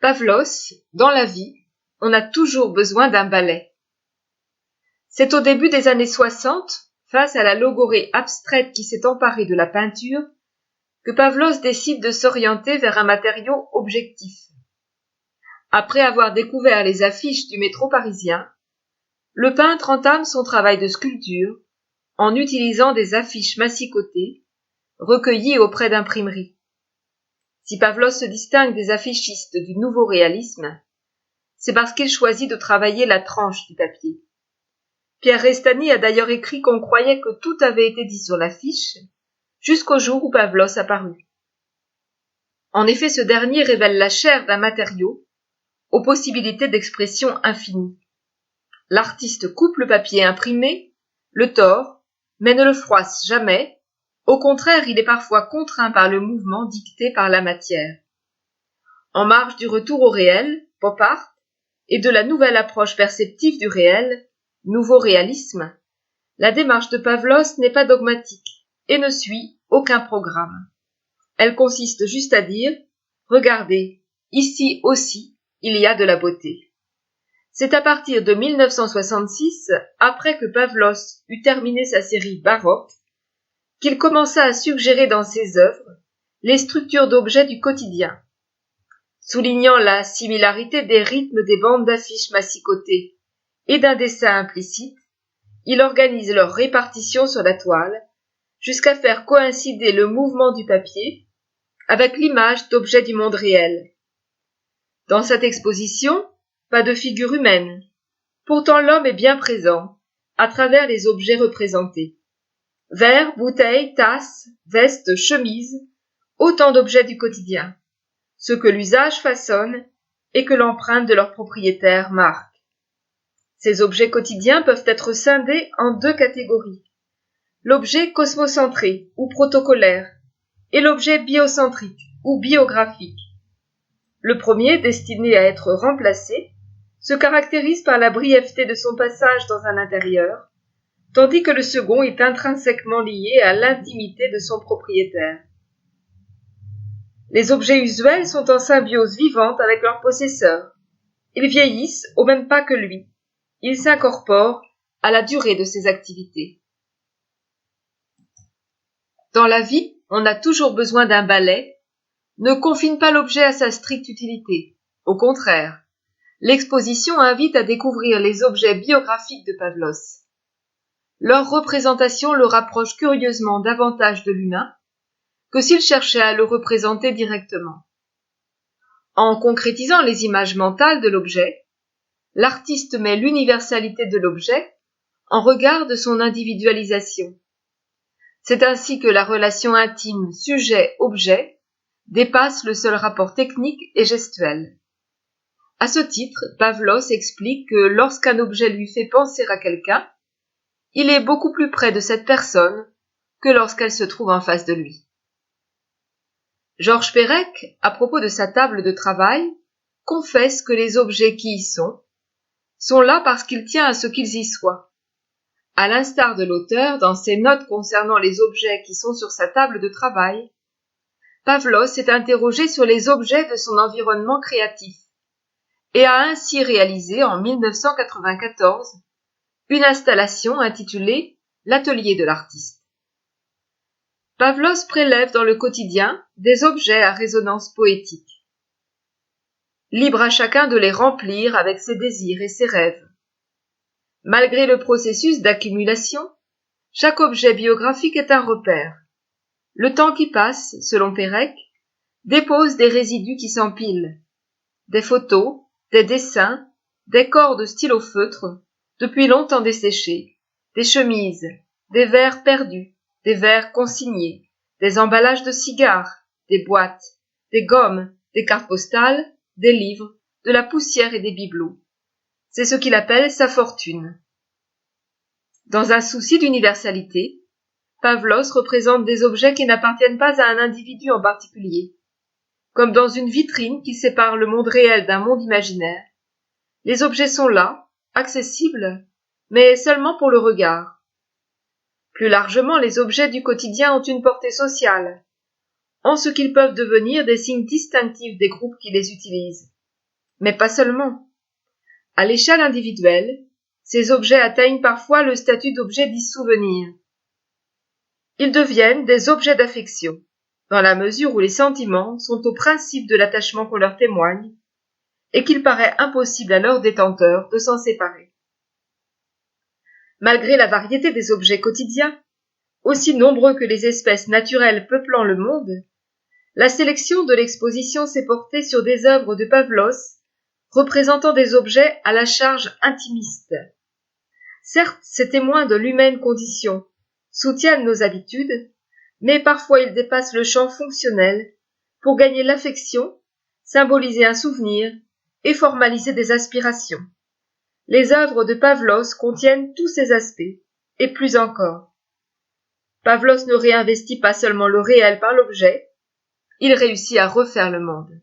Pavlos, dans la vie, on a toujours besoin d'un balai. C'est au début des années 60, face à la logorrhée abstraite qui s'est emparée de la peinture, que Pavlos décide de s'orienter vers un matériau objectif. Après avoir découvert les affiches du métro parisien, le peintre entame son travail de sculpture en utilisant des affiches massicotées, recueillies auprès d'imprimeries. Si Pavlos se distingue des affichistes du nouveau réalisme, c'est parce qu'il choisit de travailler la tranche du papier. Pierre Restany a d'ailleurs écrit qu'on croyait que tout avait été dit sur l'affiche, jusqu'au jour où Pavlos apparut. En effet, ce dernier révèle la chair d'un matériau aux possibilités d'expression infinies. L'artiste coupe le papier imprimé, le tord, mais ne le froisse jamais. Au contraire, il est parfois contraint par le mouvement dicté par la matière. En marge du retour au réel, pop art, et de la nouvelle approche perceptive du réel, nouveau réalisme, la démarche de Pavlos n'est pas dogmatique et ne suit aucun programme. Elle consiste juste à dire « Regardez, ici aussi, il y a de la beauté ». C'est à partir de 1966, après que Pavlos eut terminé sa série baroque, qu'il commença à suggérer dans ses œuvres les structures d'objets du quotidien. Soulignant la similarité des rythmes des bandes d'affiches massicotées et d'un dessin implicite, il organise leur répartition sur la toile jusqu'à faire coïncider le mouvement du papier avec l'image d'objets du monde réel. Dans cette exposition, pas de figure humaine. Pourtant l'homme est bien présent à travers les objets représentés. Verres, bouteilles, tasses, vestes, chemises, autant d'objets du quotidien, ceux que l'usage façonne et que l'empreinte de leur propriétaire marque. Ces objets quotidiens peuvent être scindés en deux catégories. L'objet cosmocentré ou protocolaire et l'objet biocentrique ou biographique. Le premier, destiné à être remplacé, se caractérise par la brièveté de son passage dans un intérieur, tandis que le second est intrinsèquement lié à l'intimité de son propriétaire. Les objets usuels sont en symbiose vivante avec leur possesseur. Ils vieillissent au même pas que lui. Ils s'incorporent à la durée de ses activités. Dans la vie, on a toujours besoin d'un balai. Ne confine pas l'objet à sa stricte utilité. Au contraire, l'exposition invite à découvrir les objets biographiques de Pavlos. Leur représentation le rapproche curieusement davantage de l'humain que s'il cherchait à le représenter directement. En concrétisant les images mentales de l'objet, l'artiste met l'universalité de l'objet en regard de son individualisation. C'est ainsi que la relation intime sujet-objet dépasse le seul rapport technique et gestuel. À ce titre, Pavlos explique que lorsqu'un objet lui fait penser à quelqu'un, il est beaucoup plus près de cette personne que lorsqu'elle se trouve en face de lui. Georges Perec, à propos de sa table de travail, confesse que les objets qui y sont là parce qu'il tient à ce qu'ils y soient. À l'instar de l'auteur, dans ses notes concernant les objets qui sont sur sa table de travail, Pavlos s'est interrogé sur les objets de son environnement créatif et a ainsi réalisé en 1994 une installation intitulée « L'atelier de l'artiste ». Pavlos prélève dans le quotidien des objets à résonance poétique. Libre à chacun de les remplir avec ses désirs et ses rêves. Malgré le processus d'accumulation, chaque objet biographique est un repère. Le temps qui passe, selon Perec, dépose des résidus qui s'empilent. Des photos, des dessins, des corps de stylo feutre, depuis longtemps desséchés, des chemises, des verres perdus, des verres consignés, des emballages de cigares, des boîtes, des gommes, des cartes postales, des livres, de la poussière et des bibelots. C'est ce qu'il appelle sa fortune. Dans un souci d'universalité, Pavlos représente des objets qui n'appartiennent pas à un individu en particulier. Comme dans une vitrine qui sépare le monde réel d'un monde imaginaire, les objets sont là, accessibles, mais seulement pour le regard. Plus largement, les objets du quotidien ont une portée sociale, en ce qu'ils peuvent devenir des signes distinctifs des groupes qui les utilisent. Mais pas seulement. À l'échelle individuelle, ces objets atteignent parfois le statut d'objets dits souvenirs. Ils deviennent des objets d'affection, dans la mesure où les sentiments sont au principe de l'attachement qu'on leur témoigne, et qu'il paraît impossible à leur détenteur de s'en séparer. Malgré la variété des objets quotidiens, aussi nombreux que les espèces naturelles peuplant le monde, la sélection de l'exposition s'est portée sur des œuvres de Pavlos représentant des objets à la charge intimiste. Certes, ces témoins de l'humaine condition soutiennent nos habitudes, mais parfois ils dépassent le champ fonctionnel pour gagner l'affection, symboliser un souvenir et formaliser des aspirations. Les œuvres de Pavlos contiennent tous ces aspects, et plus encore. Pavlos ne réinvestit pas seulement le réel par l'objet, il réussit à refaire le monde.